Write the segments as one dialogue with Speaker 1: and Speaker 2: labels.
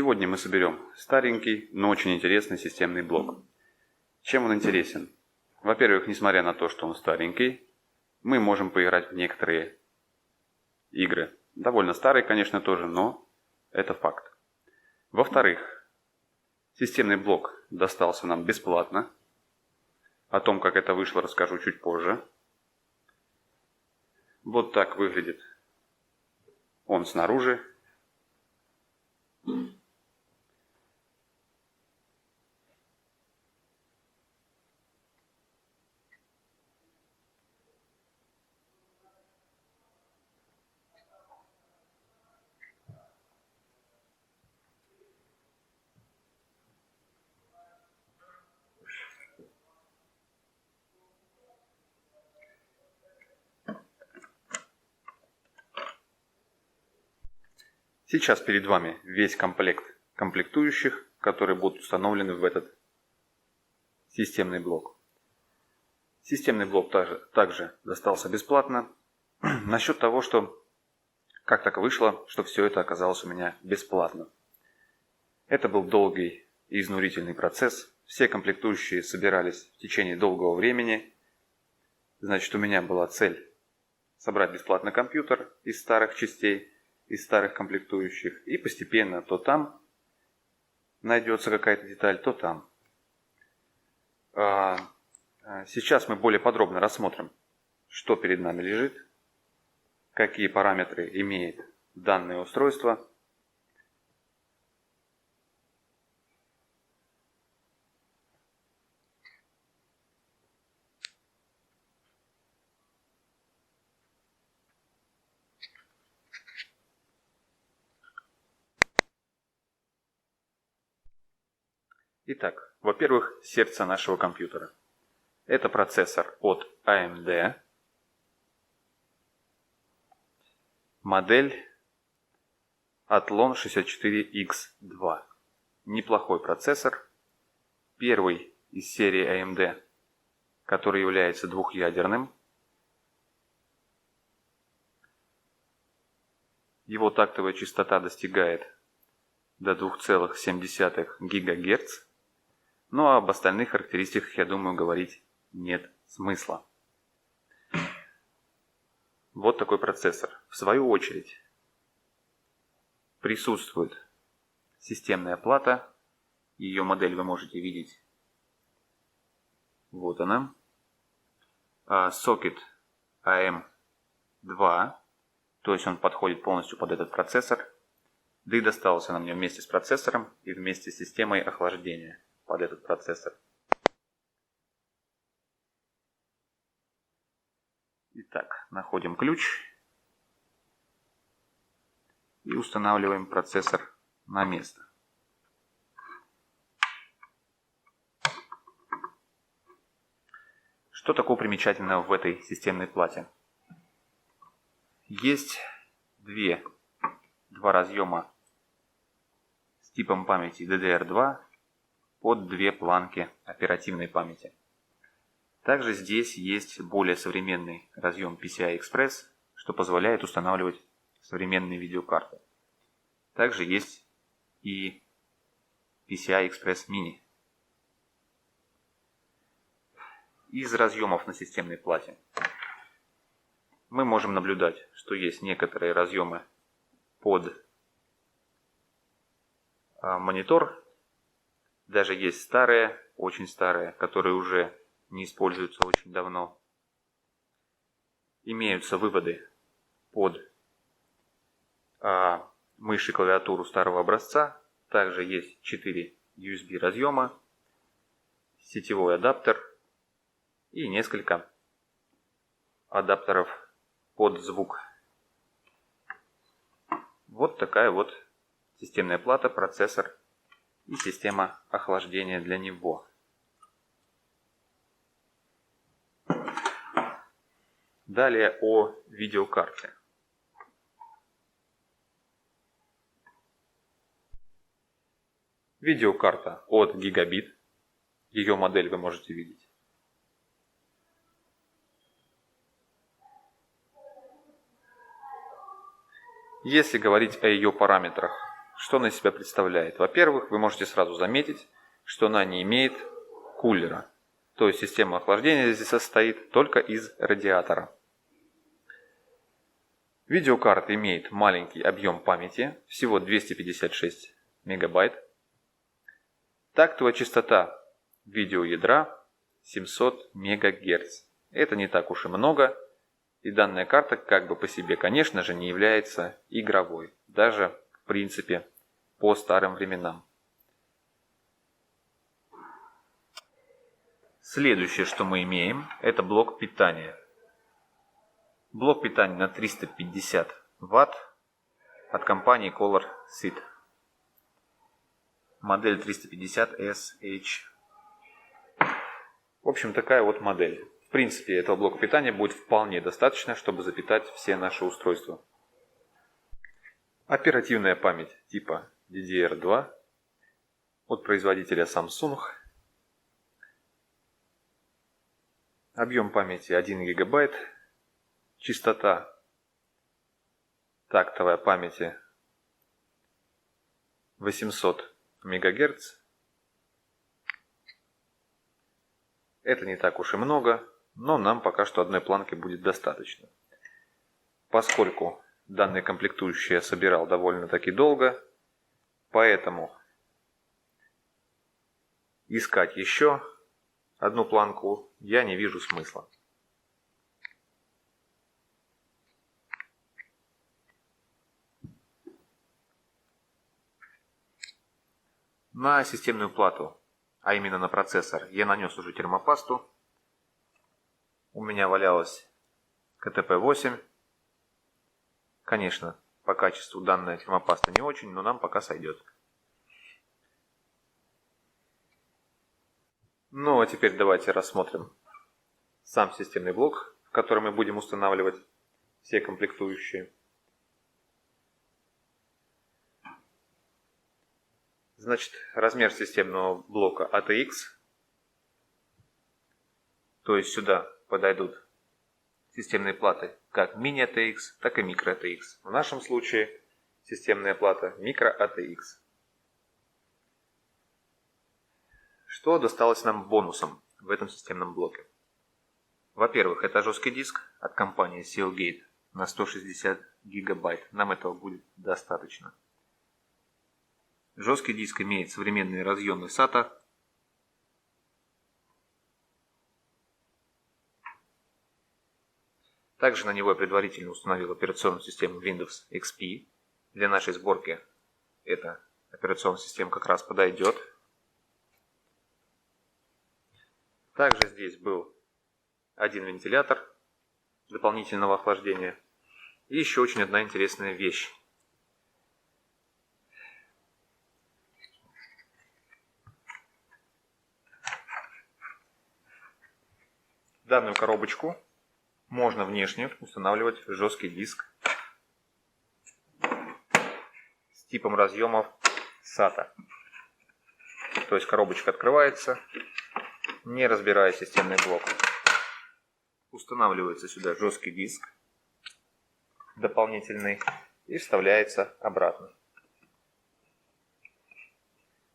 Speaker 1: Сегодня мы соберем старенький, но очень интересный системный блок. Чем он интересен? Во-первых, несмотря на то, что он старенький, мы можем поиграть в некоторые игры. Довольно старые, конечно, тоже, но это факт. Во-вторых, системный блок достался нам бесплатно. О том, как это вышло, расскажу чуть позже. Вот так выглядит он снаружи. Сейчас перед вами весь комплект комплектующих, которые будут установлены в этот системный блок. Системный блок также достался бесплатно. Насчет того, что как так вышло, что все это оказалось у меня бесплатно. Это был долгий и изнурительный процесс. Все комплектующие собирались в течение долгого времени. Значит, у меня была цель собрать бесплатно компьютер из старых частей, из старых комплектующих, и постепенно то там найдется какая-то деталь, то там. Сейчас мы более подробно рассмотрим, что перед нами лежит, какие параметры имеет данное устройство. Итак, во-первых, сердце нашего компьютера. Это процессор от AMD, модель Athlon 64X2. Неплохой процессор, первый из серии AMD, который является двухъядерным. Его тактовая частота достигает до 2,7 ГГц. Ну а об остальных характеристиках, я думаю, говорить нет смысла. Вот такой процессор. В свою очередь присутствует системная плата. Ее модель вы можете видеть. Вот она. Сокет AM2. То есть он подходит полностью под этот процессор. Да и достался на мне вместе с процессором и вместе с системой охлаждения под этот процессор. Итак, находим ключ и устанавливаем процессор на место. Что такого примечательного в этой системной плате? Есть два разъема с типом памяти DDR2 под две планки оперативной памяти. Также здесь есть более современный разъем PCI-Express, что позволяет устанавливать современные видеокарты. Также есть и PCI-Express Mini. Из разъемов на системной плате мы можем наблюдать, что есть некоторые разъемы под монитор. Даже есть старые, очень старые, которые уже не используются очень давно. Имеются выводы под мышь и клавиатуру старого образца. Также есть 4 USB разъема, сетевой адаптер и несколько адаптеров под звук. Вот такая вот системная плата, процессор и система охлаждения для него. Далее о видеокарте. Видеокарта от Gigabit. Ее модель вы можете видеть. Если говорить о ее параметрах, что она из себя представляет? Во-первых, вы можете сразу заметить, что она не имеет кулера. То есть система охлаждения здесь состоит только из радиатора. Видеокарта имеет маленький объем памяти, всего 256 мегабайт. Тактовая частота видеоядра 700 МГц. Это не так уж и много, и данная карта как бы по себе, конечно же, не является игровой, даже в принципе по старым временам. Следующее, что мы имеем, это блок питания. Блок питания на 350 Вт от компании Color Seed. Модель 350SH. В общем, такая вот модель. В принципе, этого блока питания будет вполне достаточно, чтобы запитать все наши устройства. Оперативная память типа DDR2 от производителя Samsung. Объем памяти 1 ГБ. Частота тактовой памяти 800 МГц. Это не так уж и много, но нам пока что одной планки будет достаточно. Поскольку данные комплектующие я собирал довольно-таки долго, поэтому искать еще одну планку я не вижу смысла. На системную плату, а именно на процессор, я нанес уже термопасту. У меня валялась КТП-8. Конечно, по качеству данная термопаста не очень, но нам пока сойдет. Ну а теперь давайте рассмотрим сам системный блок, в который мы будем устанавливать все комплектующие. Значит, размер системного блока ATX, то есть сюда подойдут системные платы как мини-ATX, так и микро-ATX. В нашем случае системная плата микро-ATX. Что досталось нам бонусом в этом системном блоке? Во-первых, это жесткий диск от компании Seagate на 160 ГБ. Нам этого будет достаточно. Жесткий диск имеет современные разъемы SATA. Также на него я предварительно установил операционную систему Windows XP. Для нашей сборки эта операционная система как раз подойдет. Также здесь был один вентилятор дополнительного охлаждения. И еще очень одна интересная вещь. В данную коробочку можно внешне устанавливать жесткий диск с типом разъемов SATA. То есть коробочка открывается, не разбирая системный блок. Устанавливается сюда жесткий диск дополнительный и вставляется обратно.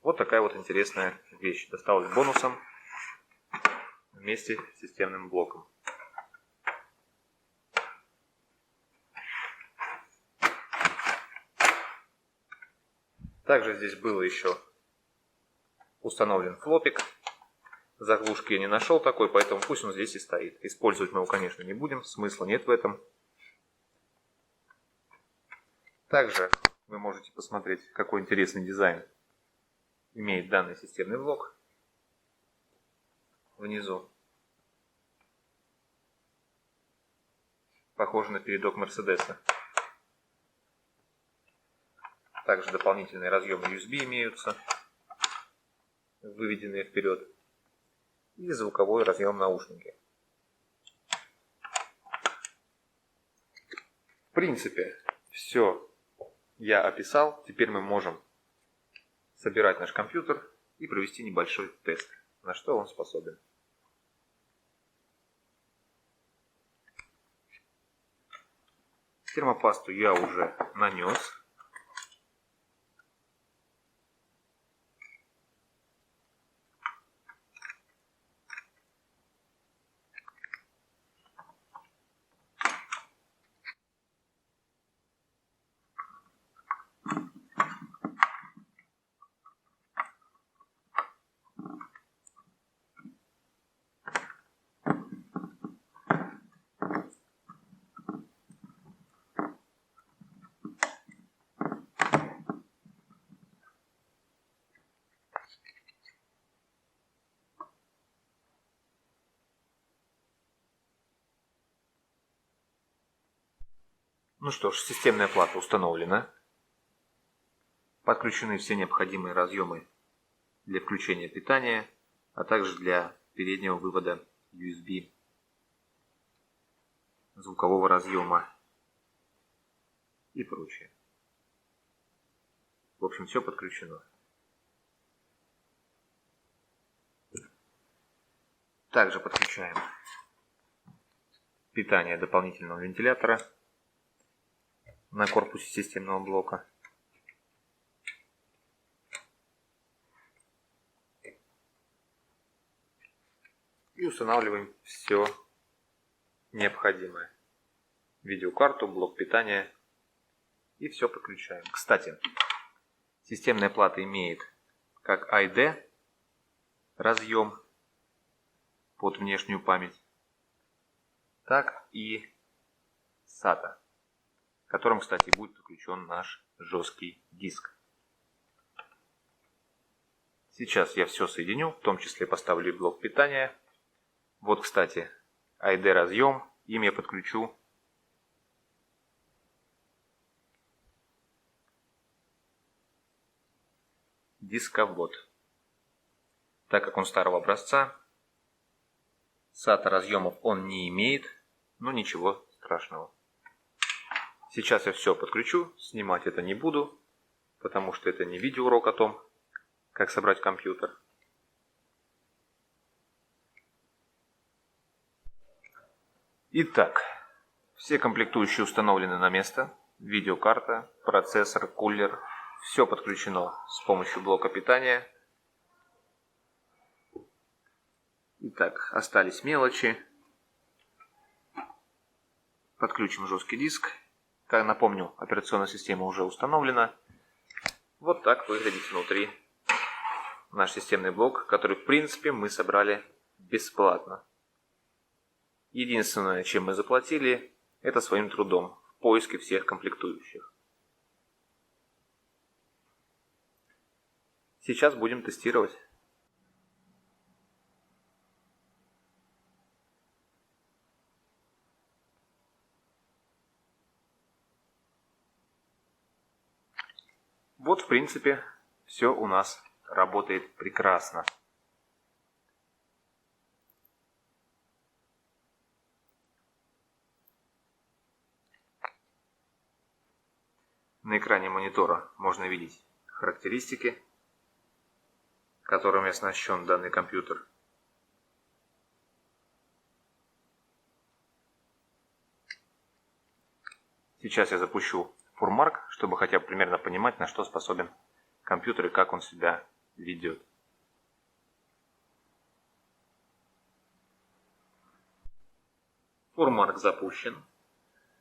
Speaker 1: Вот такая вот интересная вещь. Досталась бонусом вместе с системным блоком. Также здесь было еще установлен флопик. Заглушки я не нашел такой, поэтому пусть он здесь и стоит. Использовать мы его, конечно, не будем, смысла нет в этом. Также вы можете посмотреть, какой интересный дизайн имеет данный системный блок. Внизу похоже на передок Мерседеса. Также дополнительные разъемы USB имеются, выведенные вперед, и звуковой разъем наушники. В принципе, все я описал. Теперь мы можем собирать наш компьютер и провести небольшой тест, на что он способен. Термопасту я уже нанес. Ну что ж, системная плата установлена. Подключены все необходимые разъемы для включения питания, а также для переднего вывода USB звукового разъема и прочее. В общем, все подключено. Также подключаем питание дополнительного вентилятора на корпусе системного блока. И устанавливаем все необходимое. Видеокарту, блок питания. И все подключаем. Кстати, системная плата имеет как ID разъем под внешнюю память, так и SATA, к которому, кстати, будет подключен наш жесткий диск. Сейчас я все соединю, в том числе поставлю и блок питания. Вот, кстати, ID разъем, им я подключу дисковод. Так как он старого образца, SATA разъемов он не имеет, но ничего страшного. Сейчас я все подключу, снимать это не буду, потому что это не видеоурок о том, как собрать компьютер. Итак, все комплектующие установлены на место. Видеокарта, процессор, кулер. Все подключено с помощью блока питания. Итак, остались мелочи. Подключим жесткий диск. Как напомню, операционная система уже установлена. Вот так выглядит внутри наш системный блок, который в принципе мы собрали бесплатно. Единственное, чем мы заплатили, это своим трудом в поиске всех комплектующих. Сейчас будем тестировать. Вот, в принципе, все у нас работает прекрасно. На экране монитора можно видеть характеристики, которыми оснащен данный компьютер. Сейчас я запущу FurMark, чтобы хотя бы примерно понимать, на что способен компьютер и как он себя ведет. FurMark запущен.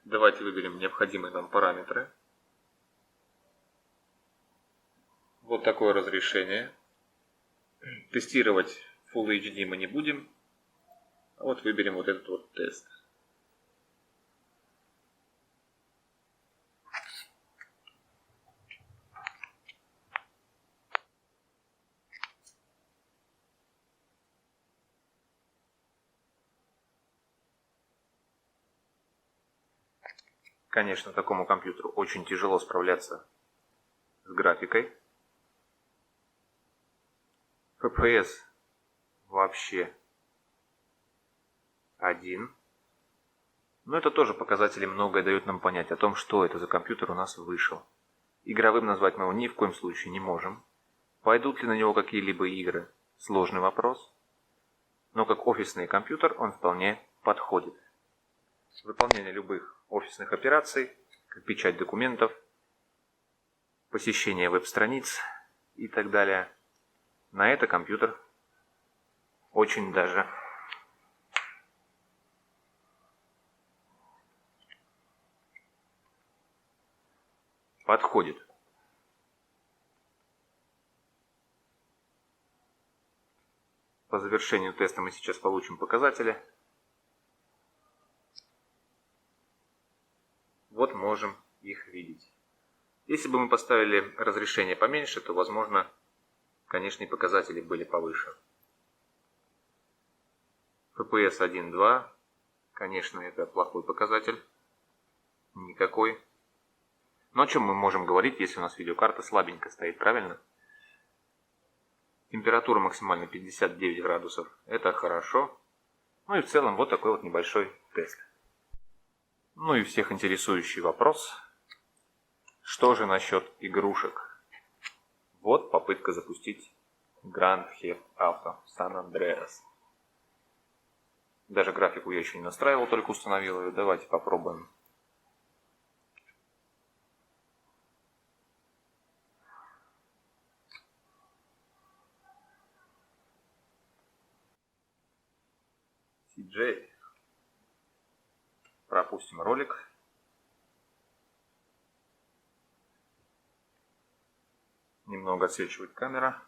Speaker 1: Давайте выберем необходимые нам параметры. Вот такое разрешение. Тестировать Full HD мы не будем. А вот выберем вот этот вот тест. Конечно, такому компьютеру очень тяжело справляться с графикой. FPS вообще 1. Но это тоже показатели многое дают нам понять о том, что это за компьютер у нас вышел. Игровым назвать мы его ни в коем случае не можем. Пойдут ли на него какие-либо игры? Сложный вопрос. Но как офисный компьютер он вполне подходит. Выполнение любых офисных операций, как печать документов, посещение веб-страниц и так далее. На это компьютер очень даже подходит. По завершению теста мы сейчас получим показатели. Вот можем их видеть. Если бы мы поставили разрешение поменьше, то, возможно, конечные показатели были повыше. FPS 1.2. Конечно, это плохой показатель. никакой. Но о чем мы можем говорить, если у нас видеокарта слабенько стоит, правильно? Температура максимально 59 градусов. Это хорошо. Ну и в целом вот такой вот небольшой тест. Ну и всех интересующий вопрос. Что же насчет игрушек? Вот попытка запустить Grand Theft Auto San Andreas. Даже графику я еще не настраивал, только установил ее. Давайте попробуем. CJ. Пропустим ролик. Немного отсвечивает камера.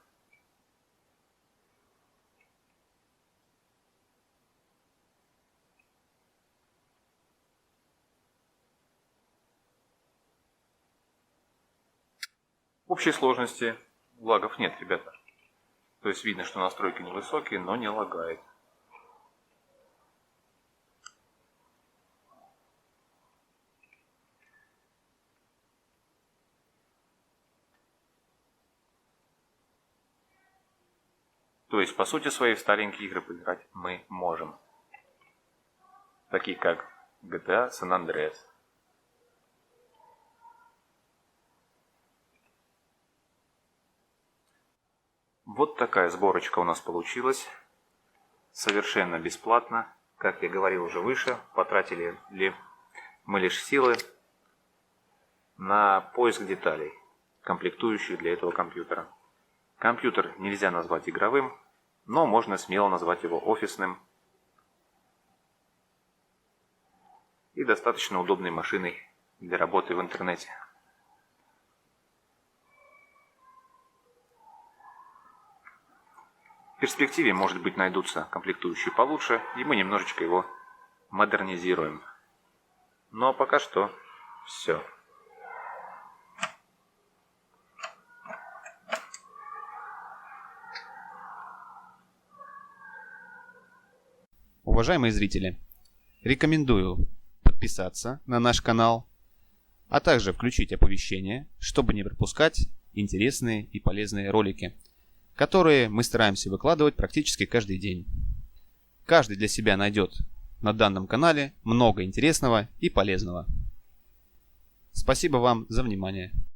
Speaker 1: В общей сложности лагов нет, ребята. То есть видно, что настройки невысокие, но не лагает. То есть, по сути своей, в старенькие игры поиграть мы можем. Такие как GTA San Andreas. Вот такая сборочка у нас получилась. Совершенно бесплатно. Как я говорил уже выше, потратили мы лишь силы на поиск деталей, комплектующих для этого компьютера. Компьютер нельзя назвать игровым, но можно смело назвать его офисным и достаточно удобной машиной для работы в интернете. В перспективе, может быть, найдутся комплектующие получше, и мы немножечко его модернизируем. Но пока что все.
Speaker 2: Уважаемые зрители, рекомендую подписаться на наш канал, а также включить оповещения, чтобы не пропускать интересные и полезные ролики, которые мы стараемся выкладывать практически каждый день. Каждый для себя найдет на данном канале много интересного и полезного. Спасибо вам за внимание.